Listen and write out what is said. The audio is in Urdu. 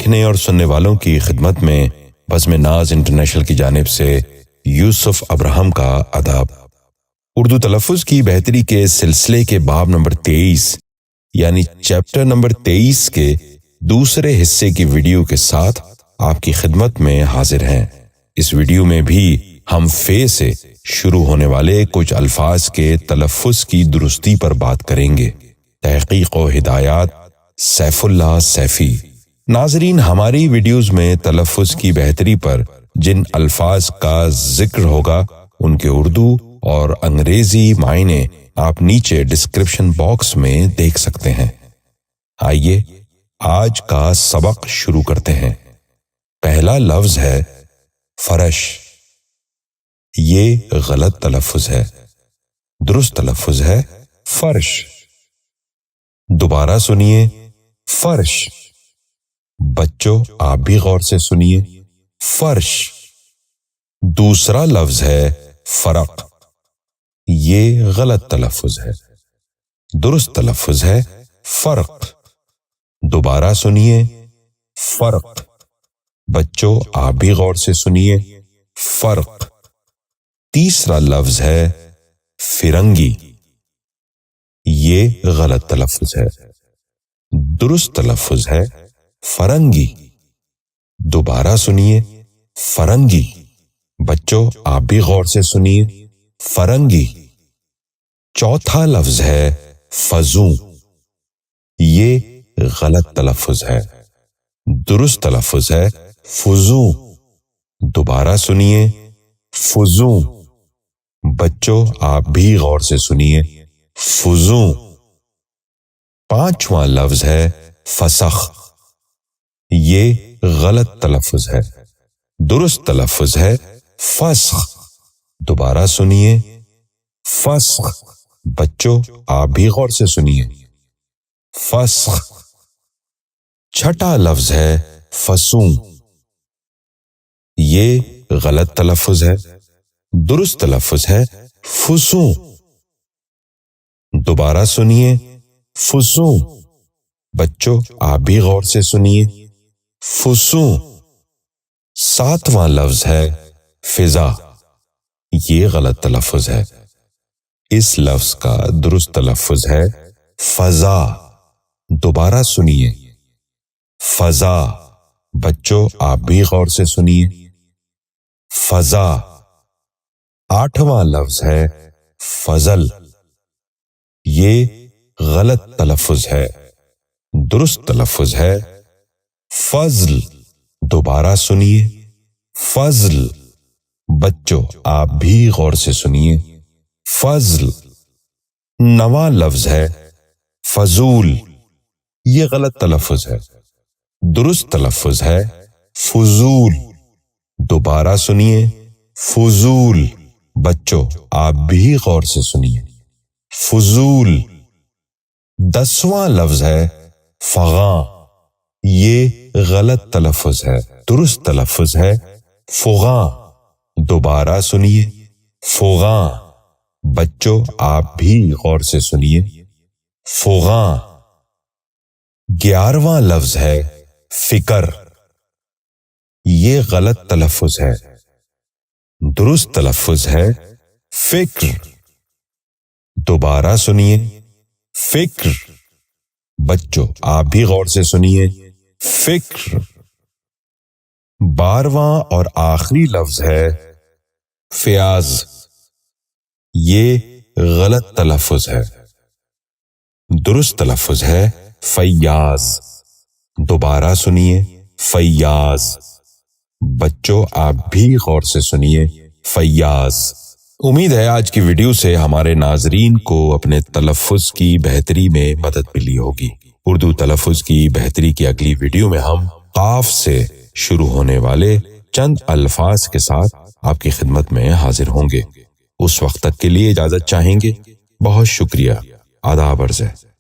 دیکھنے اور سننے والوں کی خدمت میں بزم ناز انٹرنیشنل کی جانب سے یوسف ابراہم کا آداب۔ اردو تلفظ کی بہتری کے سلسلے کے باب نمبر 23 یعنی چیپٹر نمبر 23 کے دوسرے حصے کی ویڈیو کے ساتھ آپ کی خدمت میں حاضر ہیں۔ اس ویڈیو میں بھی ہم فے سے شروع ہونے والے کچھ الفاظ کے تلفظ کی درستی پر بات کریں گے۔ تحقیق و ہدایات سیف اللہ سیفی۔ ناظرین، ہماری ویڈیوز میں تلفظ کی بہتری پر جن الفاظ کا ذکر ہوگا ان کے اردو اور انگریزی معنی آپ نیچے ڈسکرپشن باکس میں دیکھ سکتے ہیں۔ آئیے آج کا سبق شروع کرتے ہیں۔ پہلا لفظ ہے فرش۔ یہ غلط تلفظ ہے، درست تلفظ ہے فرش۔ دوبارہ سنیے، فرش۔ بچوں آپ بھی غور سے سنیے، فرش۔ دوسرا لفظ ہے فرق۔ یہ غلط تلفظ ہے، درست تلفظ ہے فرق۔ دوبارہ سنیے، فرق۔ بچوں آپ بھی غور سے سنیے، فرق۔ تیسرا لفظ ہے فرنگی۔ یہ غلط تلفظ ہے، درست تلفظ ہے فرنگی۔ دوبارہ سنیے، فرنگی۔ بچوں آپ بھی غور سے سنیے، فرنگی۔ چوتھا لفظ ہے فزوں۔ یہ غلط تلفظ ہے، درست تلفظ ہے فزوں۔ دوبارہ سنیے، فزوں۔ بچوں آپ بھی غور سے سنیے، فزوں۔ پانچواں لفظ ہے فسخ۔ یہ غلط تلفظ ہے، درست تلفظ ہے فسخ۔ دوبارہ سنیے، فسخ۔ بچوں آپ بھی غور سے سنیے، فسخ۔ چھٹا لفظ ہے فسوں۔ یہ غلط تلفظ ہے، درست تلفظ ہے فسوں۔ دوبارہ سنیے، فسوں۔ بچوں آپ بھی غور سے سنیے، فسوں۔ ساتواں لفظ ہے فضا۔ یہ غلط تلفظ ہے، اس لفظ کا درست تلفظ ہے فضا۔ دوبارہ سنیے، فضا۔ بچوں آپ بھی غور سے سنیے، فضا۔ آٹھواں لفظ ہے فضل۔ یہ غلط تلفظ ہے، درست تلفظ ہے فضل۔ دوبارہ سنیے، فضل۔ بچوں آپ بھی غور سے سنیے، فضل۔ نواں لفظ ہے فضول۔ یہ غلط تلفظ ہے، درست تلفظ ہے فضول۔ دوبارہ سنیے، فضول۔ بچوں آپ بھی غور سے سنیے، فضول۔ 10واں لفظ ہے فغاں۔ یہ غلط تلفظ ہے، درست تلفظ ہے فغاں۔ دوبارہ سنیے، فغاں۔ بچوں آپ بھی غور سے سنیے، فغاں۔ 11واں لفظ ہے فکر۔ یہ غلط تلفظ ہے، درست تلفظ ہے فکر۔ دوبارہ سنیے، فکر۔ بچوں آپ بھی غور سے سنیے، فکر۔ 12واں اور آخری لفظ ہے فیاض۔ یہ غلط تلفظ ہے، درست تلفظ ہے فیاض۔ دوبارہ سنیے، فیاض۔ بچوں آپ بھی غور سے سنیے، فیاض۔ امید ہے آج کی ویڈیو سے ہمارے ناظرین کو اپنے تلفظ کی بہتری میں مدد ملی ہوگی۔ اردو تلفظ کی بہتری کی اگلی ویڈیو میں ہم قاف سے شروع ہونے والے چند الفاظ کے ساتھ آپ کی خدمت میں حاضر ہوں گے۔ اس وقت تک کے لیے اجازت چاہیں گے۔ بہت شکریہ۔ آداب عرض ہے۔